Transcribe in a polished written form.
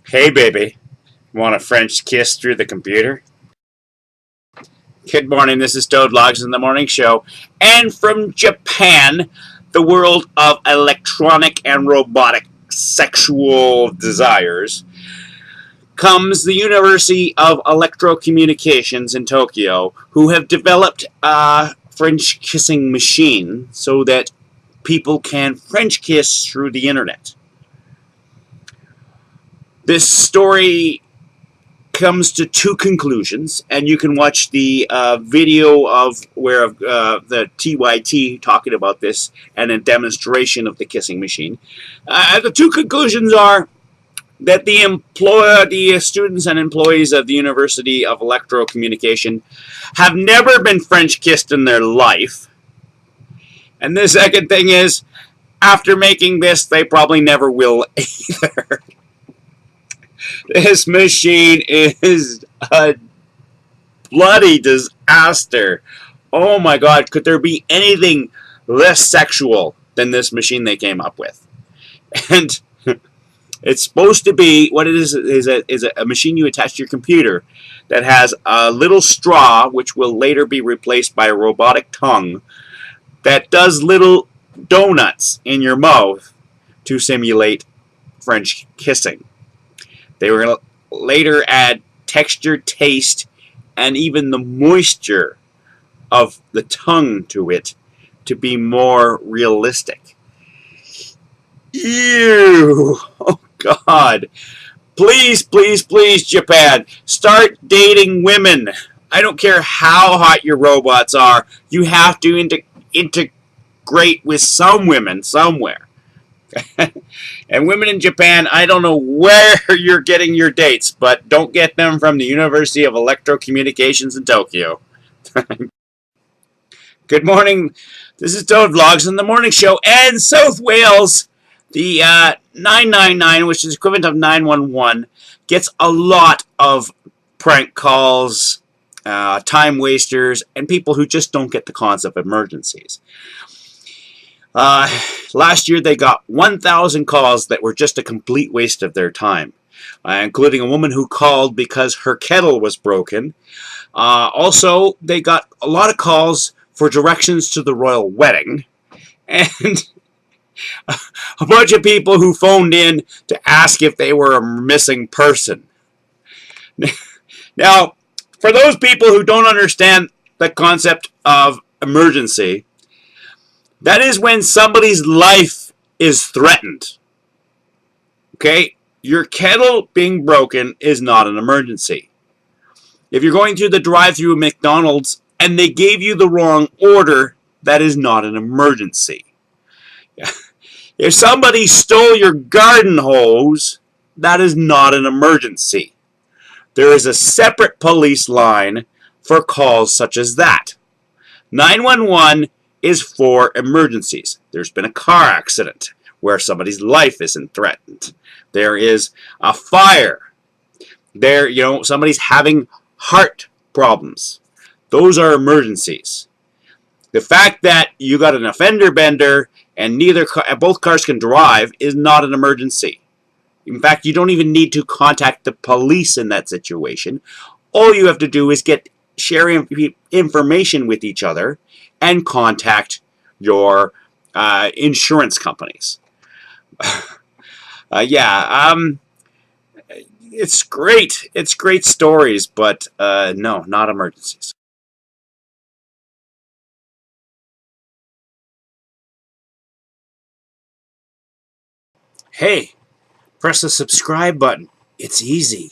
Hey baby, want a French kiss through the computer? Good morning, this is Toad Logs in the Morning Show. And from Japan, the world of electronic and robotic sexual desires, comes the University of Electro-Communications in Tokyo, who have developed a French kissing machine so that people can French kiss through the internet. This story comes to two conclusions, and you can watch the video of where the TYT talking about this and a demonstration of the kissing machine. The two conclusions are that the students and employees of the University of Electro-Communication have never been French kissed in their life, and the second thing is, after making this, they probably never will either. This machine is a bloody disaster. Oh my god, could there be anything less sexual than this machine they came up with? And it's supposed to be, what it is a machine you attach to your computer that has a little straw, which will later be replaced by a robotic tongue, that does little donuts in your mouth to simulate French kissing. They were going to later add texture, taste, and even the moisture of the tongue to it to be more realistic. Ew! Oh, God. Please, please, please, Japan, start dating women. I don't care how hot your robots are. You have to integrate with some women somewhere. And women in Japan, I don't know where you're getting your dates, but don't get them from the University of Electro-Communications in Tokyo. Good morning. This is Toad Vlogs in the Morning Show. And South Wales, the 999, which is equivalent of 911, gets a lot of prank calls, time wasters, and people who just don't get the concept of emergencies. Last year they got 1,000 calls that were just a complete waste of their time, including a woman who called because her kettle was broken. Also, they got a lot of calls for directions to the royal wedding, and a bunch of people who phoned in to ask if they were a missing person. Now, for those people who don't understand the concept of emergency, that is when somebody's life is threatened. Okay? Your kettle being broken is not an emergency. If you're going through the drive-thru at McDonald's and they gave you the wrong order, that is not an emergency. If somebody stole your garden hose, that is not an emergency. There is a separate police line for calls such as that. 911 is for emergencies. There's been a car accident where somebody's life isn't threatened. There is a fire. Somebody's having heart problems. Those are emergencies. The fact that you got an offender bender and both cars can drive is not an emergency. In fact, you don't even need to contact the police in that situation. All you have to do is share information with each other and contact your insurance companies. It's great. It's great stories, but no, not emergencies. Hey, press the subscribe button. It's easy.